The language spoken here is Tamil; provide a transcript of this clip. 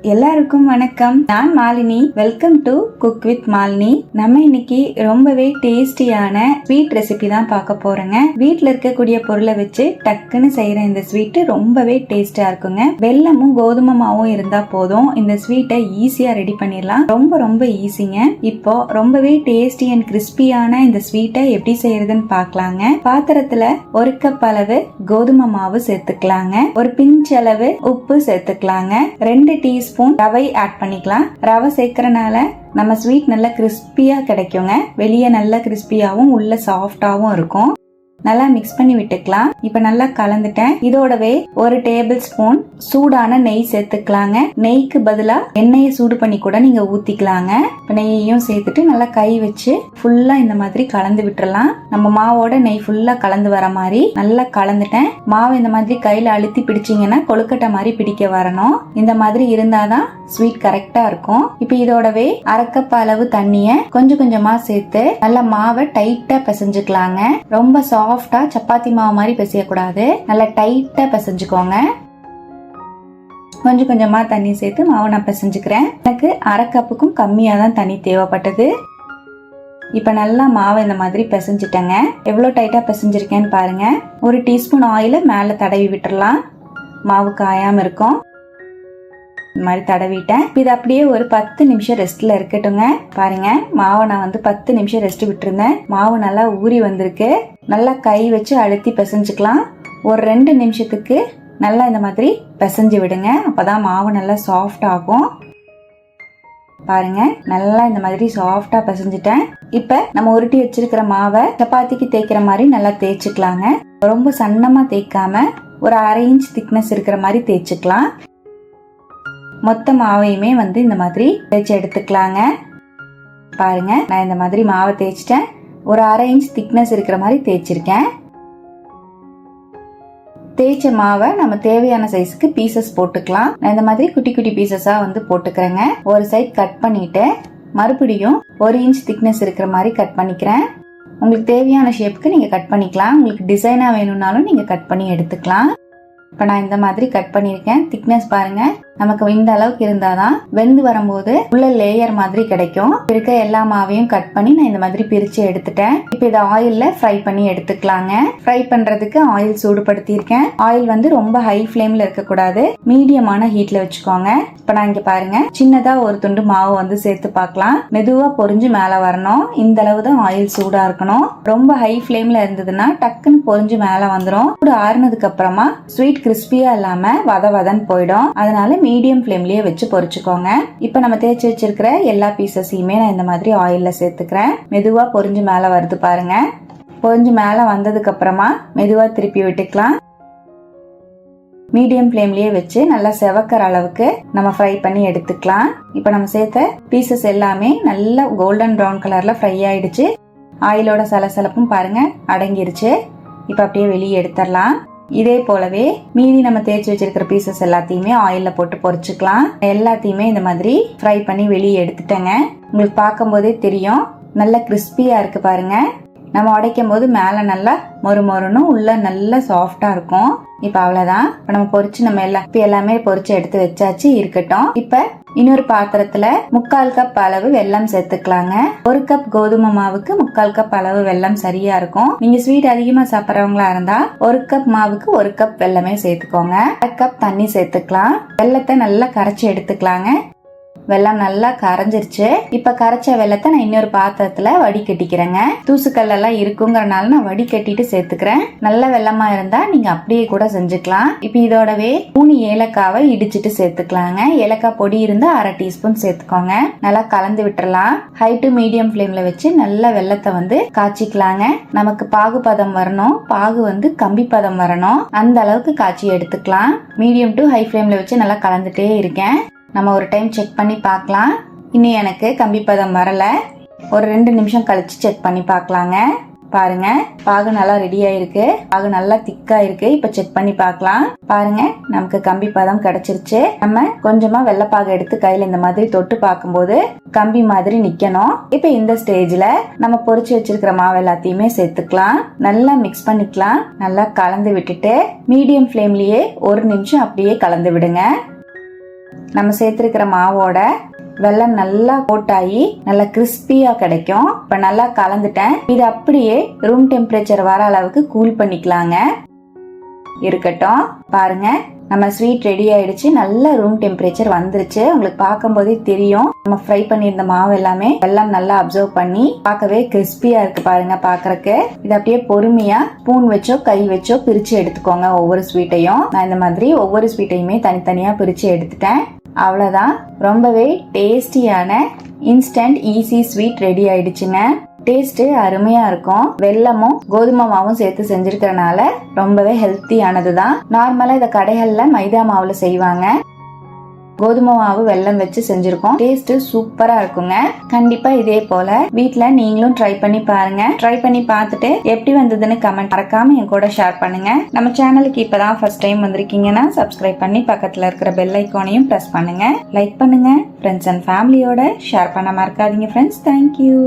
எல்லாருக்கும் வணக்கம். நான் Malini. Welcome to cook with Malini. நம்ம இன்னைக்கு ரொம்பவே டேஸ்டியான ஸ்வீட் ரெசிபி தான் பார்க்க போறோங்க. வீட்ல இருக்கக்கூடிய பொருளை வச்சு டக்குன்னு செய்யற இந்த ஸ்வீட் ரொம்பவே டேஸ்டா இருக்குங்க. வெல்லமும் கோதுமை மாவும் இருந்தா போதும் இந்த ஸ்வீட்டை ஈஸியா ரெடி பண்ணிடலாம். ரொம்ப ஈஸிங்க. இப்போ ரொம்பவே டேஸ்டி அண்ட் கிறிஸ்பியான இந்த ஸ்வீட்டை எப்படி செய்யறதுன்னு பார்க்கலாங்க. பாத்திரத்துல 1 கப் அளவு கோதுமை மாவு சேர்த்துக்கலாங்க. ஒரு பிஞ்ச் அளவு உப்பு சேர்த்துக்கலாங்க. 2 டீஸ்பூன் ரவை ஆட் பண்ணிக்கலாம். ரவை சேர்க்கறனால நம்ம ஸ்வீட் நல்லா கிறிஸ்பியா கிடைக்குங்க. வெளியே நல்லா கிறிஸ்பியாவும் உள்ள சாஃப்டாவும் இருக்கும். நல்லா மிக்ஸ் பண்ணி விட்டுக்கலாம். இப்ப நல்லா கலந்துட்டேன். இதோடவே 1 டேபிள் ஸ்பூன் சூடான நெய் சேர்த்துக்கலாங்க. நெய்க்கு பதிலா எண்ணெயை சூடு பண்ணி கூட நீங்க ஊத்திக்கலாங்க. இப்ப நெய்யையும் சேர்த்துட்டு நல்லா கை வச்சு ஃபுல்லா இந்த மாதிரி கலந்து விட்டுறலாம். நம்ம மாவோட நெய் ஃபுல்லா கலந்து வர மாதிரி நல்லா கலந்துட்டேன். மாவு இந்த மாதிரி கையில அழுத்தி பிடிச்சீங்கன்னா கொழுக்கட்டை மாதிரி பிடிக்க வரணும். இந்த மாதிரி இருந்தாதான் ஸ்வீட் கரெக்டா இருக்கும். இப்ப இதோடவே 1/2 கப் அளவு தண்ணிய கொஞ்சமா சேர்த்து நல்லா மாவை டைட்டா பிசைஞ்சுக்கலாங்க. ரொம்ப சாஃப்டா சப்பாத்தி மாவு மாதிரி பிசையக்கூடாது. நல்லா டைட்டா பிசைஞ்சுக்கோங்க. கொஞ்சமா தண்ணி சேர்த்து மாவை நான் பிசைஞ்சுக்கிறேன். எனக்கு 1/2 கப்புக்கும் கம்மியா தான் தண்ணி தேவைப்பட்டது. இப்ப நல்லா மாவை இந்த மாதிரி பிசைஞ்சிட்டேங்க. எவ்வளவு டைட்டா பிசைஞ்சிருக்கேன்னு பாருங்க. 1 டீஸ்பூன் ஆயில மேல தடவி விட்டுறலாம். மாவு காயாம இருக்கும். இந்த மாதிரி தடவிட்டேன். இது அப்படியே ஒரு 10 நிமிஷம் ரெஸ்ட்ல இருக்கட்டுங்க. பாருங்க மாவை நான் 10 நிமிஷம் ரெஸ்ட் விட்டுருந்தேன். மாவு நல்லா ஊறி வந்திருக்கு. நல்லா கை வச்சு அழுத்தி பிசைஞ்சுக்கலாம். ஒரு 2 நிமிஷத்துக்கு நல்லா இந்த மாதிரி பிசைஞ்சு விடுங்க. அப்பதான் மாவு நல்லா சாஃப்ட் ஆகும். பாருங்க நல்லா இந்த மாதிரி சாஃப்டா பிசைஞ்சிட்டேன். இப்ப நம்ம உருட்டி வச்சிருக்கிற மாவை சப்பாத்திக்கு தேய்க்கிற மாதிரி நல்லா தேய்ச்சிக்கலாங்க. ரொம்ப சன்னமா தேய்க்காம ஒரு 1/2 இன்ச் திக்னஸ் இருக்கிற மாதிரி தேய்ச்சிக்கலாம். மொத்த மாவையுமே இந்த மாதிரி தேய்ச்சி எடுத்துக்கலாங்க. பாருங்க நான் இந்த மாதிரி மாவை தேய்ச்சிட்டேன். ஒரு 1/2 இன்ச் திக்னஸ் இருக்கிற மாதிரி தேய்ச்சிருக்கேன். தேய்ச்ச மாவை நம்ம தேவையான சைஸ்க்கு பீசஸ் போட்டுக்கலாம். நான் இந்த மாதிரி குட்டி பீசஸா போட்டுக்கிறேங்க. ஒரு சைட் கட் பண்ணிட்டு மறுபடியும் 1 இன்ச் திக்னஸ் இருக்கிற மாதிரி கட் பண்ணிக்கிறேன். உங்களுக்கு தேவையான ஷேப்புக்கு நீங்க கட் பண்ணிக்கலாம். உங்களுக்கு டிசைனா வேணும்னாலும் நீங்க கட் பண்ணி எடுத்துக்கலாம். இப்ப நான் இந்த மாதிரி கட் பண்ணிருக்கேன். திக்னஸ் பாருங்க நமக்கு இந்த அளவுக்கு இருந்தாதான் வெந்து வரும்போது உள்ள லேயர் மாதிரி கிடைக்கும். இருக்க எல்லா மாவையும் கட் பண்ணி நான் இந்த மாதிரி பிரிச்சு எடுத்துட்டேன். இப்ப இதை ஆயில்ல ஃப்ரை பண்ணி எடுத்துக்கலாங்க. ஃப்ரை பண்றதுக்கு ஆயில் சூடுபடுத்தி இருக்கேன். ஆயில் ரொம்ப ஹை ஃபிளேம்ல இருக்க கூடாது. மீடியமான ஹீட்ல வச்சுக்கோங்க. இப்ப நான் இங்க பாருங்க சின்னதா ஒரு துண்டு மாவு சேர்த்து பார்க்கலாம். மெதுவா பொரிஞ்சு மேல வரணும். இந்த அளவு தான் ஆயில் சூடா இருக்கணும். ரொம்ப ஹை ஃபிளேம்ல இருந்ததுன்னா டக்குன்னு பொரிஞ்சு மேல வந்துடும். சூடு ஆறுனதுக்கு அப்புறமா ஸ்வீட் கிறிஸ்பியா இல்லாம வதன்னு போயிடும். அதனால மீடியம் ஃபிளேம்லயே வச்சு பொரிச்சுக்கோங்க. இப்ப நம்ம தேய்ச்சி வச்சிருக்கிற எல்லா பீசஸையுமே நான் இந்த மாதிரி ஆயில்ல சேர்த்துக்கிறேன். மெதுவா பொரிஞ்சு மேல வருது பாருங்க. பொரிஞ்சு மேல வந்ததுக்கு அப்புறமா மெதுவா திருப்பி விட்டுக்கலாம். மீடியம் ஃபிளேம்லயே வச்சு நல்லா செவக்கிற அளவுக்கு நம்ம ஃப்ரை பண்ணி எடுத்துக்கலாம். இப்ப நம்ம சேர்த்த பீசஸ் எல்லாமே நல்லா கோல்டன் ப்ரௌன் கலர்ல ஃப்ரை ஆயிடுச்சு. ஆயிலோட சலசலப்பும் பாருங்க அடங்கிருச்சு. இப்ப அப்படியே வெளியே எடுத்துடலாம். இதே போலவே மீதி நம்ம தேய்ச்சி வச்சிருக்கிற பீசஸ் எல்லாத்தையுமே ஆயில்ல போட்டு பொரிச்சுக்கலாம். எல்லாத்தையுமே இந்த மாதிரி ஃப்ரை பண்ணி வெளியே எடுத்துட்டேங்க. உங்களுக்கு பார்க்கும் போதே தெரியும் நல்லா கிறிஸ்பியா இருக்கு பாருங்க. நம்ம உடைக்கும் போது மேல நல்லா மொறுன்னு உள்ள நல்லா சாஃப்டா இருக்கும். இப்ப அவ்வளவுதான். இப்ப நம்ம பொரிச்சு நம்ம எல்லாமே பொரிச்சு எடுத்து வச்சாச்சு. இருக்கட்டும். இப்ப இன்னொரு பாத்திரத்துல 1/4 கப் அளவு வெல்லம் சேர்த்துக்கலாங்க. 1 கப் கோதுமை மாவுக்கு 1/4 கப் அளவு வெல்லம் சரியா இருக்கும். நீங்க ஸ்வீட் அதிகமா சாப்பிட்றவங்களா இருந்தா 1 கப் மாவுக்கு 1 கப் வெல்லமே சேர்த்துக்கோங்க. 1/2 கப் தண்ணி சேர்த்துக்கலாம். வெல்லத்தை நல்லா கரைச்சி எடுத்துக்கலாங்க. வெல்லம் நல்லா கரைஞ்சிருச்சு. இப்ப கரைச்ச வெல்லத்தை நான் இன்னொரு பாத்திரத்துல வடிகட்டிக்கிறேங்க. தூசுக்கல் எல்லாம் இருக்குங்கறனால நான் வடிகட்டிட்டு சேர்த்துக்கிறேன். நல்ல வெல்லமா இருந்தா நீங்க அப்படியே கூட செஞ்சுக்கலாம். இப்ப இதோடவே 3 ஏலக்காவை இடிச்சிட்டு சேர்த்துக்கலாங்க. ஏலக்காய் பொடி இருந்தா 1/2 டீஸ்பூன் சேர்த்துக்கோங்க. நல்லா கலந்து விட்டுறலாம். ஹை டு மீடியம் ஃபிளேம்ல வச்சு நல்லா வெல்லத்தை காய்ச்சிக்கலாங்க. நமக்கு பாகு பதம் வரணும். பாகு கம்பி பதம் வரணும். அந்த அளவுக்கு காய்ச்சி எடுத்துக்கலாம். மீடியம் டு ஹை ஃபிளேம்ல வச்சு நல்லா கலந்துட்டே இருக்கேன். நம்ம ஒரு டைம் செக் பண்ணி பார்க்கலாம். இன்னும் எனக்கு கம்பி பதம் வரல. ஒரு 2 நிமிஷம் கழிச்சு செக் பண்ணி பார்க்கலாங்க. பாருங்க பாகு நல்லா ரெடி ஆயிருக்கு. பாகு நல்லா திக்கா இருக்கு. இப்ப செக் பண்ணி பார்க்கலாம். பாருங்க நமக்கு கம்பி பதம் கிடைச்சிருச்சு. நம்ம கொஞ்சமா வெள்ளப்பாகு எடுத்து கையில இந்த மாதிரி தொட்டு பார்க்கும்போது கம்பி மாதிரி நிக்கணும். இப்ப இந்த ஸ்டேஜ்ல நம்ம பொரிச்சு வச்சிருக்கிற மாவு எல்லாத்தையுமே சேர்த்துக்கலாம். நல்லா மிக்ஸ் பண்ணிக்கலாம். நல்லா கலந்து விட்டுட்டு மீடியம் ஃபிளேம்லயே 1 நிமிஷம் அப்படியே கலந்து விடுங்க. நம்ம சேர்த்திருக்கிற மாவோட வெல்லம் நல்லா கோட்டாகி நல்லா கிறிஸ்பியா கிடைக்கும். இப்ப நல்லா கலந்துட்டேன். இது அப்படியே ரூம் டெம்பரேச்சர் வர அளவுக்கு கூல் பண்ணிக்கலாங்க. இருக்கட்டும். பாருங்க, நம்ம ஸ்வீட் ரெடி ஆயிடுச்சு. நல்ல ரூம் டெம்பரேச்சர் வந்துருச்சு. உங்களுக்கு பார்க்கும் போதே தெரியும். நம்ம ஃப்ரை பண்ணியிருந்த மாவு எல்லாமே வெல்லம் நல்லா அப்சர்வ் பண்ணி பார்க்கவே கிறிஸ்பியா இருக்கு. பாருங்க, பாக்குறதுக்கு. இது அப்படியே பொறுமையா ஸ்பூன் வச்சோ கை வச்சோ பிரிச்சு எடுத்துக்கோங்க. ஒவ்வொரு ஸ்வீட்டையும் நான் இந்த மாதிரி ஒவ்வொரு ஸ்வீட்டையுமே தனித்தனியா பிரிச்சு எடுத்துட்டேன். அவ்வளவுதான். ரொம்பவே டேஸ்டியான இன்ஸ்டன்ட் ஈஸி ஸ்வீட் ரெடி ஆயிடுச்சுங்க. டேஸ்ட் அருமையா இருக்கும். வெல்லமும் கோதுமை மாவும் சேர்த்து செஞ்சிருக்கிறனால ரொம்பவே ஹெல்த்தியானதுதான். நார்மலா இத கடைகள்ல மைதா மாவுல செய்வாங்க. கோதுமை மாவு வெல்லம் வச்சு செஞ்சிருக்கோம். டேஸ்ட் சூப்பரா இருக்குங்க. கண்டிப்பா இதே போல வீட்ல நீங்களும் ட்ரை பண்ணி பாருங்க. ட்ரை பண்ணி பார்த்துட்டு எப்படி வந்ததுன்னு கமெண்ட் மறக்காம என் கூட ஷேர் பண்ணுங்க. நம்ம சேனலுக்கு இப்பதான் ஃபர்ஸ்ட் டைம் வந்திருக்கீங்கன்னா சப்ஸ்கிரைப் பண்ணி பக்கத்துல இருக்கிற பெல் ஐகானையும் பிரஸ் பண்ணுங்க. லைக் பண்ணுங்க. ஃப்ரெண்ட்ஸ் அண்ட் ஃபேமிலியோட ஷேர் பண்ண மறக்காதீங்க ஃப்ரெண்ட்ஸ். தேங்க்யூ.